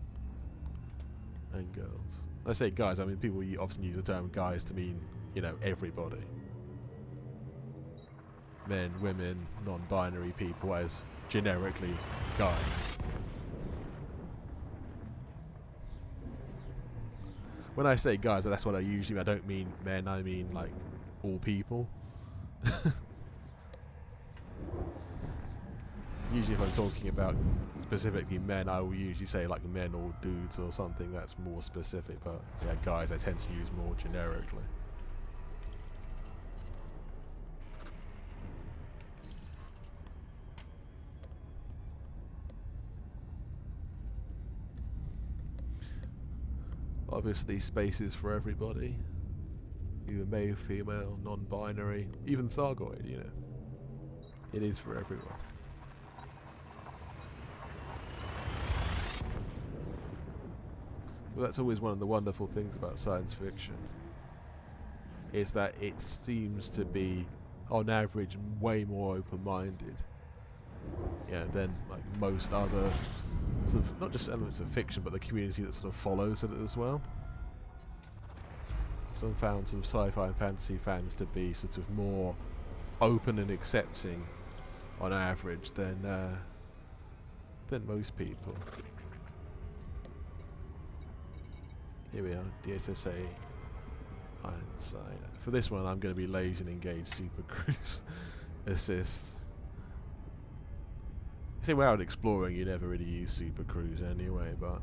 A: and girls. I say guys, I mean people often use the term guys to mean, you know, everybody. Men, women, non-binary people as generically guys. When I say guys, that's what I usually mean. I don't mean men, I mean like all people. Usually if I'm talking about specifically men, I will usually say like men or dudes or something that's more specific, but yeah, guys I tend to use more generically. Obviously space is for everybody, either male, female, non-binary, even Thargoid, you know. It is for everyone. But that's always one of the wonderful things about science fiction, is that it seems to be, on average, way more open-minded, than like most other sort of, not just elements of fiction, but the community that sort of follows it as well. So I've found sort of sci-fi and fantasy fans to be sort of more open and accepting, on average, than most people. Here we are, DSSA Ironside. For this one, I'm going to be lazy and engage Super Cruise Assist. See, when out exploring, you never really use Super Cruise anyway, but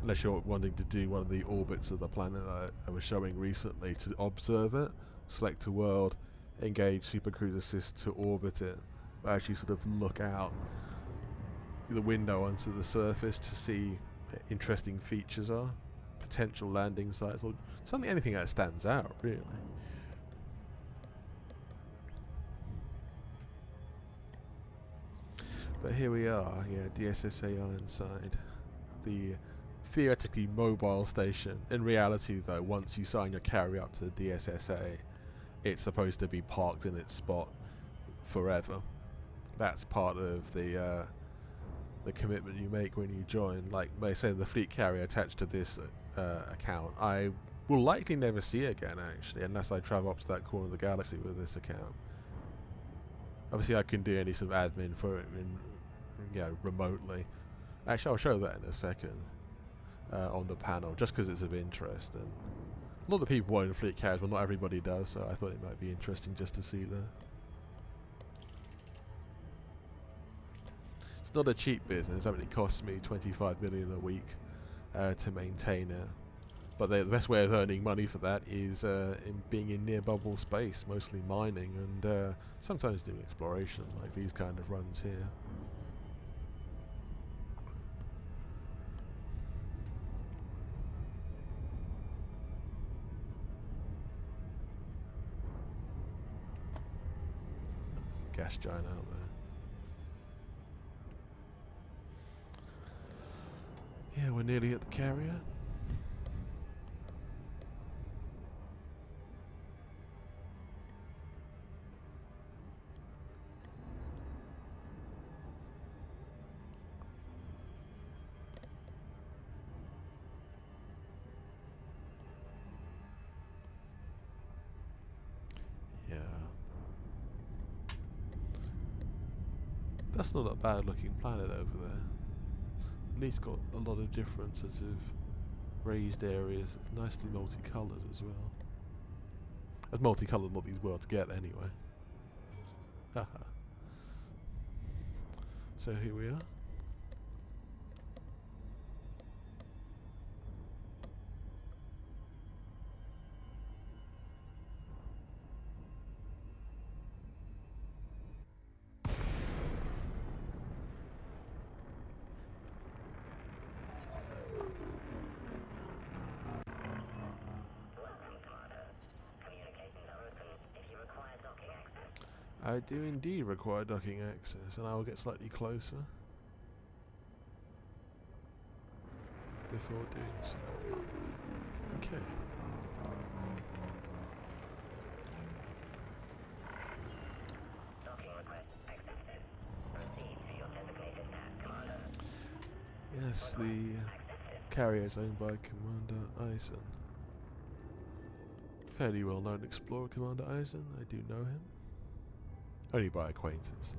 A: unless you're wanting to do one of the orbits of the planet that I was showing recently to observe it, select a world, engage Super Cruise Assist to orbit it, but actually sort of look out the window onto the surface to see what interesting features are, potential landing sites, or anything that stands out, really. But here we are, DSSA Ironside, the theoretically mobile station. In reality, though, once you sign your carrier up to the DSSA, it's supposed to be parked in its spot forever. That's part of the commitment you make when you join. Like they say, the fleet carrier attached to this account, I will likely never see again, actually, unless I travel up to that corner of the galaxy with this account. Obviously, I can do any sort of admin for it remotely. Actually, I'll show that in a second on the panel, just because it's of interest. And a lot of people own fleet carriers, but not everybody does, so I thought it might be interesting just to see that. It's not a cheap business. It only costs me 25 million a week to maintain it. But the best way of earning money for that is in being in near bubble space, mostly mining and sometimes doing exploration, like these kind of runs here. There's the gas giant out there. Yeah, we're nearly at the carrier. That's not a bad looking planet over there. It's at least got a lot of different sort of raised areas. It's nicely multicoloured as well. As multicoloured as what these worlds get anyway. Haha. So here we are. I do indeed require docking access, and I will get slightly closer before doing so. Okay.
B: Docking request accepted. Proceed to your designated path, Commander.
A: Yes, the carrier is owned by Commander Eisen. Fairly well-known explorer, Commander Eisen. I do know him. Only by acquaintance, though.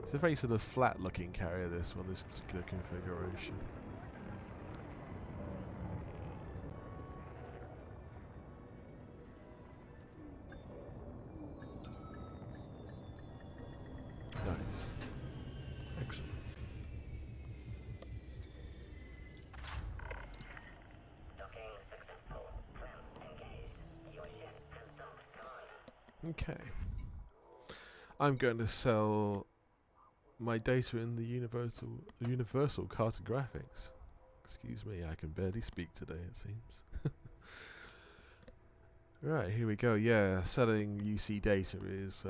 A: It's a very sort of flat-looking carrier, this one, this particular configuration. Nice. Excellent. Okay. I'm going to sell my data in the universal cartographics. Excuse me, I can barely speak today, it seems. Right, here we go. Yeah, selling UC data is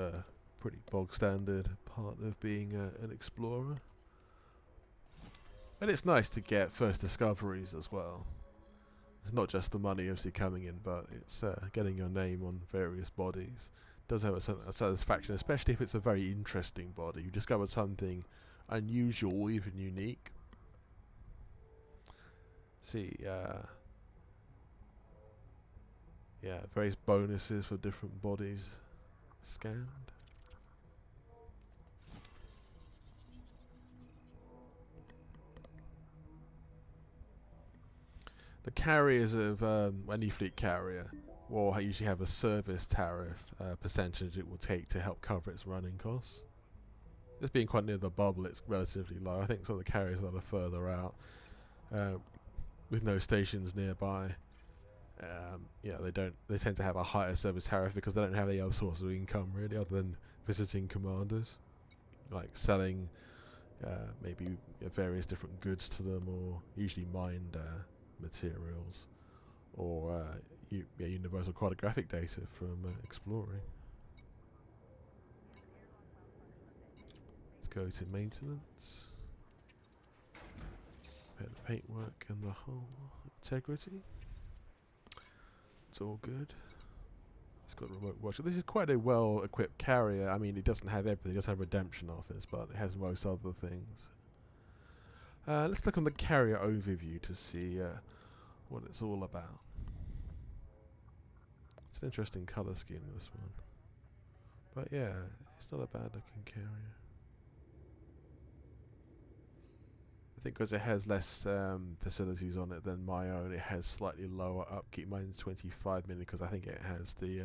A: pretty bog standard part of being an explorer. And it's nice to get first discoveries as well. It's not just the money obviously coming in, but it's getting your name on various bodies. Does have a satisfaction, especially if it's a very interesting body. You discovered something unusual, even unique. See, yeah, various bonuses for different bodies scanned. The carriers of any fleet carrier will usually have a service tariff percentage it will take to help cover its running costs. This being quite near the bubble, it's relatively low. I think some of the carriers that are further out, with no stations nearby, yeah, they tend to have a higher service tariff because they don't have any other source of income really, other than visiting commanders, like selling maybe various different goods to them, or usually mined materials, or universal cartographic data from exploring. Let's go to maintenance. The paintwork and the hull integrity. It's all good. It's got a remote watch. This is quite a well-equipped carrier. I mean, it doesn't have everything. It doesn't have redemption office, but it has most other things. Let's look on the carrier overview to see what it's all about. It's an interesting colour scheme, this one. But yeah, it's not a bad-looking carrier. I think because it has less facilities on it than my own, it has slightly lower upkeep. Mine's 25 million because I think it has the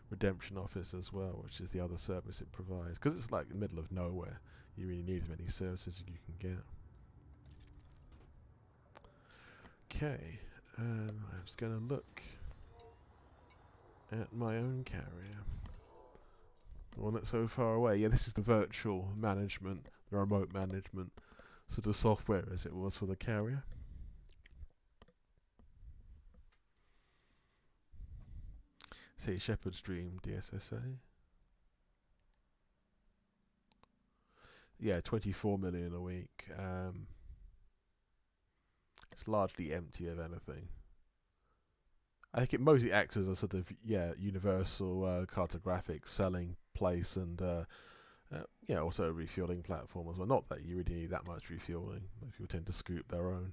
A: redemption office as well, which is the other service it provides. Because it's like in the middle of nowhere, you really need as many services as you can get. Okay, I'm just going to look at my own carrier. The one that's so far away. Yeah, this is the virtual management, the remote management sort of software as it was for the carrier. See, Shepherd's Dream DSSA. Yeah, 24 million a week. It's largely empty of anything. I think it mostly acts as a sort of universal cartographic selling place, and also a refueling platform as well. Not that you really need that much refueling. Most people tend to scoop their own.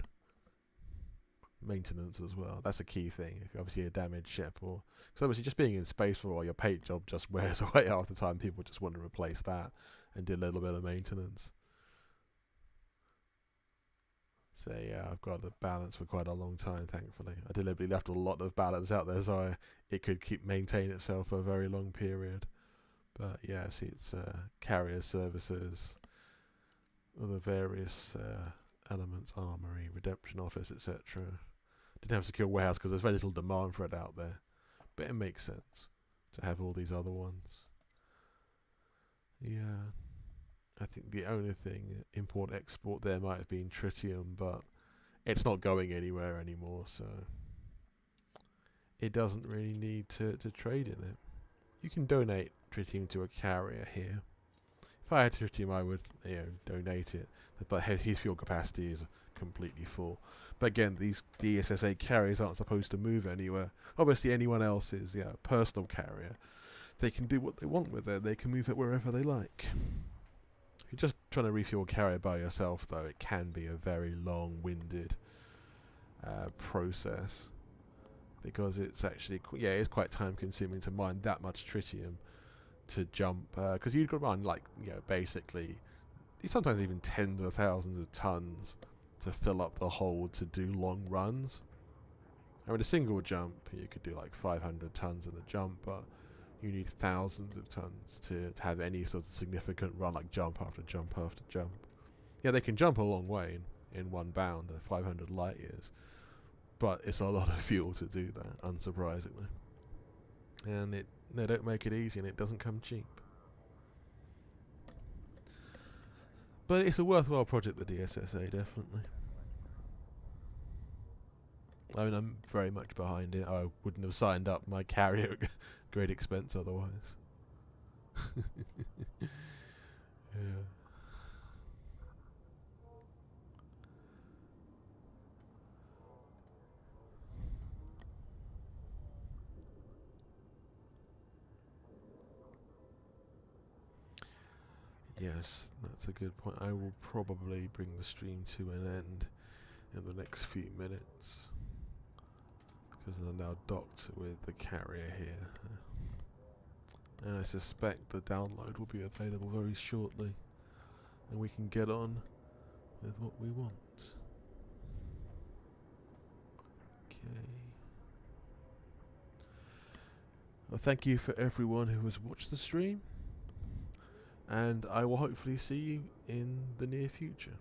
A: Maintenance as well. That's a key thing. If you're obviously a damaged ship, or because obviously just being in space for a while, your paint job just wears away after time. People just want to replace that and do a little bit of maintenance. So yeah, I've got a balance for quite a long time, thankfully. I deliberately left a lot of balance out there so it could maintain itself for a very long period. But yeah, see, it's carrier services, other various elements, armory, redemption office, etc. Didn't have secure warehouse because there's very little demand for it out there. But it makes sense to have all these other ones. Yeah. I think the only thing, import-export there might have been tritium, but it's not going anywhere anymore, so it doesn't really need to trade in it. You can donate tritium to a carrier here. If I had tritium, I would donate it, but his fuel capacity is completely full. But again, these DSSA carriers aren't supposed to move anywhere. Obviously, anyone else's personal carrier, they can do what they want with it. They can move it wherever they like. If you're just trying to refuel a carrier by yourself, though, it can be a very long-winded process, because it's actually it's quite time-consuming to mine that much tritium to jump, because you've got to run basically sometimes even tens of thousands of tons to fill up the hold to do long runs. I mean, a single jump you could do like 500 tons in a jump, but you need thousands of tons to have any sort of significant run, like jump after jump after jump. Yeah, they can jump a long way in one bound, 500 light years, but it's a lot of fuel to do that, unsurprisingly. And they don't make it easy, and it doesn't come cheap. But it's a worthwhile project, the DSSA, definitely. I mean, I'm very much behind it. I wouldn't have signed up my carrier at great expense otherwise. Yeah. Yes, that's a good point. I will probably bring the stream to an end in the next few minutes because I'm now docked with the carrier here. And I suspect the download will be available very shortly and we can get on with what we want. Okay. Well, thank you for everyone who has watched the stream, and I will hopefully see you in the near future.